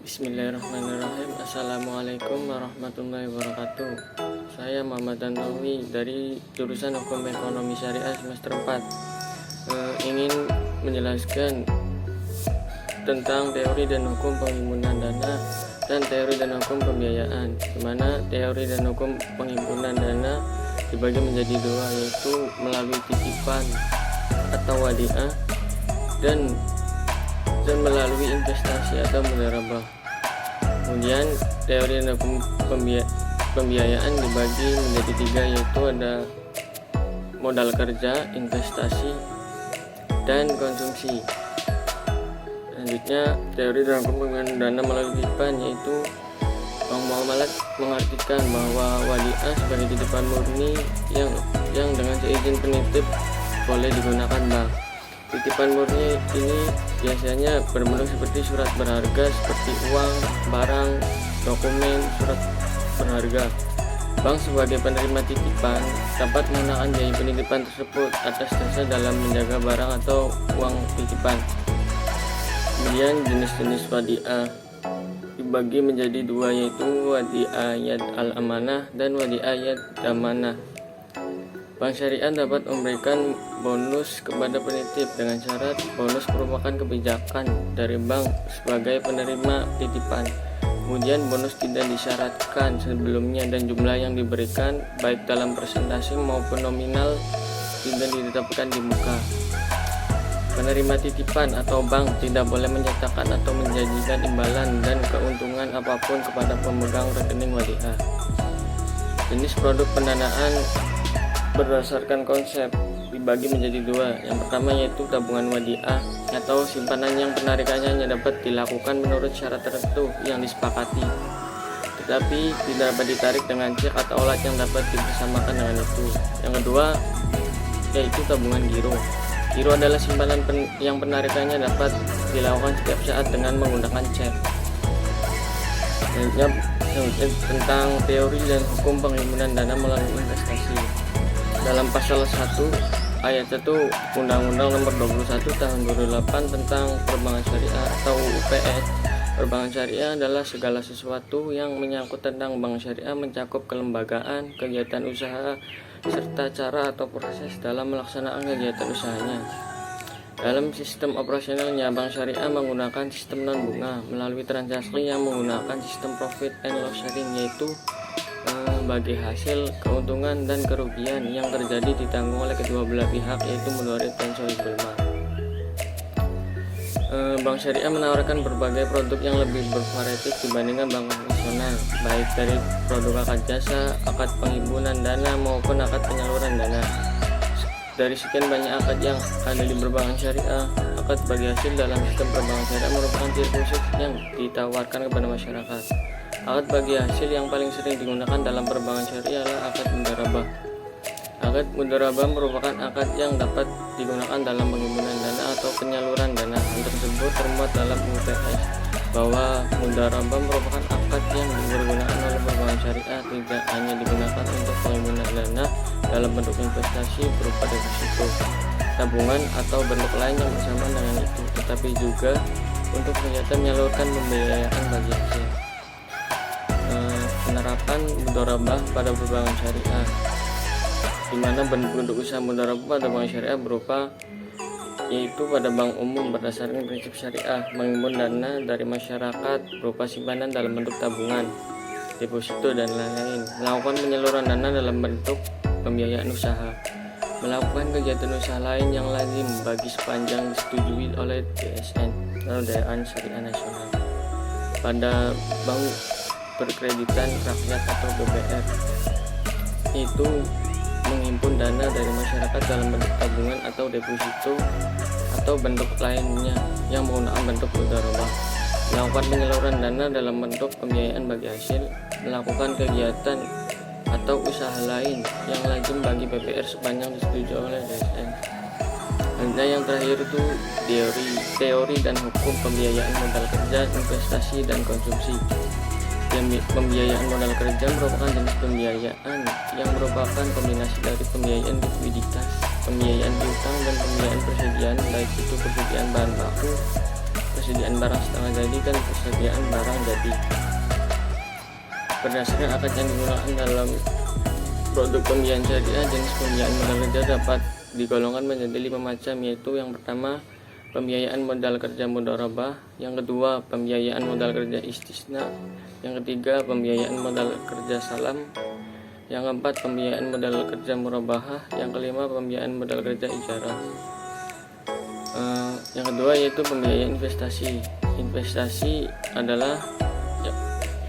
Bismillahirrahmanirrahim. Assalamualaikum warahmatullahi wabarakatuh. Saya Muhammad Tantowi dari jurusan Hukum Ekonomi Syariah semester 4. Ingin menjelaskan tentang teori dan hukum penghimpunan dana dan teori dan hukum pembiayaan, di mana teori dan hukum penghimpunan dana dibagi menjadi dua, yaitu melalui titipan atau wadiah dan melalui investasi atau mudharabah. Kemudian teori dan hukum pembiayaan dibagi menjadi tiga, yaitu ada modal kerja, investasi, dan konsumsi. Selanjutnya teori dan hukum penghimpunan dana melalui titipan, yaitu Bang Muhammad mengartikan bahwa wadiah sebagai titipan murni yang dengan seizin penitip boleh digunakan bank. Titipan murni ini biasanya berbentuk seperti surat berharga seperti uang, barang, dokumen, surat berharga. Bank sebagai penerima titipan dapat menggunakan biaya penitipan tersebut atas dasar dalam menjaga barang atau uang titipan. Kemudian jenis-jenis wadiah dibagi menjadi dua, yaitu wadiah yad al-amanah dan wadiah yad damanah. Bank syariah dapat memberikan bonus kepada penitip dengan syarat bonus merupakan kebijakan dari bank sebagai penerima titipan. Kemudian bonus tidak disyaratkan sebelumnya dan jumlah yang diberikan baik dalam persentase maupun nominal tidak ditetapkan di muka. Penerima titipan atau bank tidak boleh menyatakan atau menjanjikan imbalan dan keuntungan apapun kepada pemegang rekening wadiah. Jenis produk pendanaan berdasarkan konsep dibagi menjadi dua. Yang pertama yaitu tabungan wadiah atau simpanan yang penarikannya hanya dapat dilakukan menurut syarat tertentu yang disepakati, tetapi tidak dapat ditarik dengan cek atau alat yang dapat dibersamakan dengan itu. Yang kedua yaitu tabungan giro. Giro adalah simpanan yang penarikannya dapat dilakukan setiap saat dengan menggunakan cek. Selanjutnya tentang teori dan hukum penghimpunan dana melalui investasi. Dalam pasal 1 ayat 1 Undang-Undang Nomor 21 Tahun 2008 tentang Perbankan Syariah atau UPS, perbankan syariah adalah segala sesuatu yang menyangkut tentang bank syariah, mencakup kelembagaan, kegiatan usaha, serta cara atau proses dalam melaksanakan kegiatan usahanya. Dalam sistem operasionalnya, bank syariah menggunakan sistem non-bunga melalui transaksi yang menggunakan sistem profit and loss sharing, yaitu bagi hasil, keuntungan, dan kerugian yang terjadi ditanggung oleh kedua belah pihak, yaitu mudarit dan sohibul mal. Bank syariah menawarkan berbagai produk yang lebih bervariatif dibandingkan bank konvensional, baik dari produk akad jasa, akad penghimpunan dana, maupun akad penyaluran dana. Dari sekian banyak akad yang ada di perbankan syariah, akad bagi hasil dalam sistem perbankan syariah merupakan ciri khusus yang ditawarkan kepada masyarakat. Akad bagi hasil yang paling sering digunakan dalam perbankan syariah adalah akad mudharabah. Akad mudharabah merupakan akad yang dapat digunakan dalam penghimpunan dana atau penyaluran dana. Hal tersebut termuat dalam UPS bahwa mudharabah merupakan akad yang digunakan oleh perbankan syariah tidak hanya digunakan untuk penghimpunan dana dalam bentuk investasi berupa deposito, tabungan, atau bentuk lain yang bersamaan dengan itu, tetapi juga untuk kegiatan menyalurkan pembiayaan bagi hasil. Penerapan mudharabah pada perbankan syariah, di mana bentuk usaha mudharabah pada bank syariah berupa, yaitu pada bank umum berdasarkan prinsip syariah, menghimpun dana dari masyarakat berupa simpanan dalam bentuk tabungan, deposito, dan lain-lain, melakukan penyaluran dana dalam bentuk pembiayaan usaha, melakukan kegiatan usaha lain yang lazim bagi sepanjang disetujui oleh DSN atau Dewan Syariah Nasional. Pada bank berkreditan rakyat atau BBR, itu menghimpun dana dari masyarakat dalam bentuk tabungan atau deposito atau bentuk lainnya yang menggunakan bentuk mudharabah, melakukan penyaluran dana dalam bentuk pembiayaan bagi hasil, melakukan kegiatan atau usaha lain yang lazim bagi BBR sepanjang disetujui oleh DSN. Dan yang terakhir itu teori dan hukum pembiayaan modal kerja, investasi, dan konsumsi. Pembiayaan modal kerja merupakan jenis pembiayaan yang merupakan kombinasi dari pembiayaan likuiditas, pembiayaan piutang, dan pembiayaan persediaan, baik itu persediaan bahan baku, persediaan barang setengah jadi dan persediaan barang jadi. Berdasarkan akad yang digunakan dalam produk pembiayaan syariah, jenis pembiayaan modal kerja dapat digolongkan menjadi 5 macam, yaitu yang pertama pembiayaan modal kerja mudharabah, yang kedua pembiayaan modal kerja istisna, yang ketiga pembiayaan modal kerja salam, yang keempat pembiayaan modal kerja murabahah, yang kelima pembiayaan modal kerja ijarah. Yang kedua yaitu pembiayaan investasi. Investasi adalah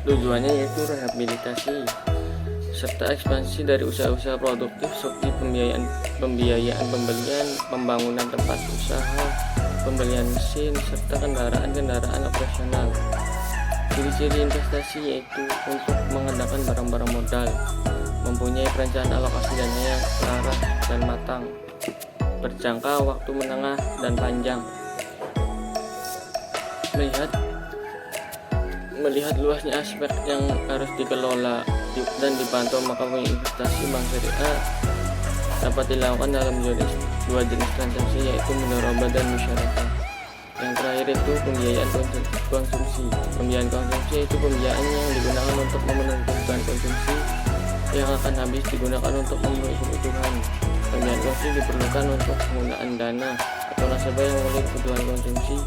tujuannya yaitu rehabilitasi serta ekspansi dari usaha-usaha produktif seperti pembiayaan pembelian, pembangunan tempat usaha, pembelian mesin, serta kendaraan operasional. Ciri-ciri investasi yaitu untuk menggunakan barang-barang modal, mempunyai perencanaan alokasi dana yang selaras dan matang, berjangka waktu menengah dan panjang. Melihat luasnya aspek yang harus dikelola dan dipantau, maka investasi bank syariah dapat dilakukan dalam dua jenis transaksi, yaitu mudharabah dan musyarakah. Yang terakhir itu pembiayaan konsumsi. Pembiayaan konsumsi yaitu pembiayaan yang digunakan untuk memenuhi kebutuhan konsumsi yang akan habis digunakan untuk memenuhi kebutuhan. Pembiayaan konsumsi diperlukan untuk penggunaan dana atau nasabah yang memiliki kebutuhan konsumsi.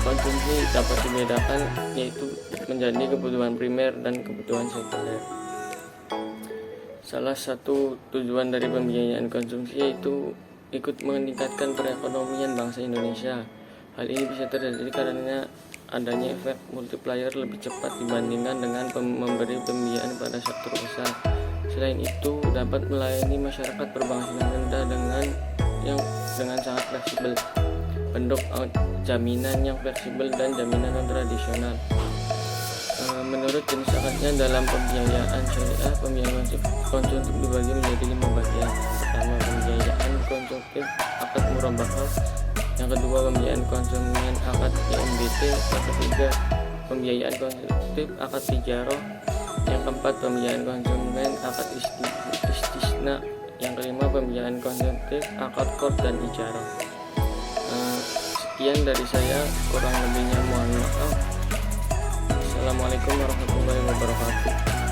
Konsumsi dapat dibedakan yaitu menjadi kebutuhan primer dan kebutuhan sekunder. Salah satu tujuan dari pembiayaan konsumsi yaitu ikut meningkatkan perekonomian bangsa Indonesia. Hal ini bisa terjadi karena adanya efek multiplier lebih cepat dibandingkan dengan memberi pembiayaan pada sektor besar. Selain itu, dapat melayani masyarakat berpenghasilan rendah dengan sangat fleksibel. Bentuk jaminan yang fleksibel dan jaminan non tradisional. Menurut jenis akadnya dalam pembiayaan syariah, pembiayaan konsumtif dibagi menjadi 5 bagian. Pertama, pembiayaan konsumtif akad murabahah, yang kedua pembiayaan konsumen akad PMBT, yang ketiga pembiayaan konsumtif akad tijarah, yang keempat pembiayaan konsumen akad istisna, yang kelima pembiayaan konsumtif akad qard dan ijarah. Sekian dari saya, kurang lebihnya mohon maaf. Assalamualaikum warahmatullahi wabarakatuh.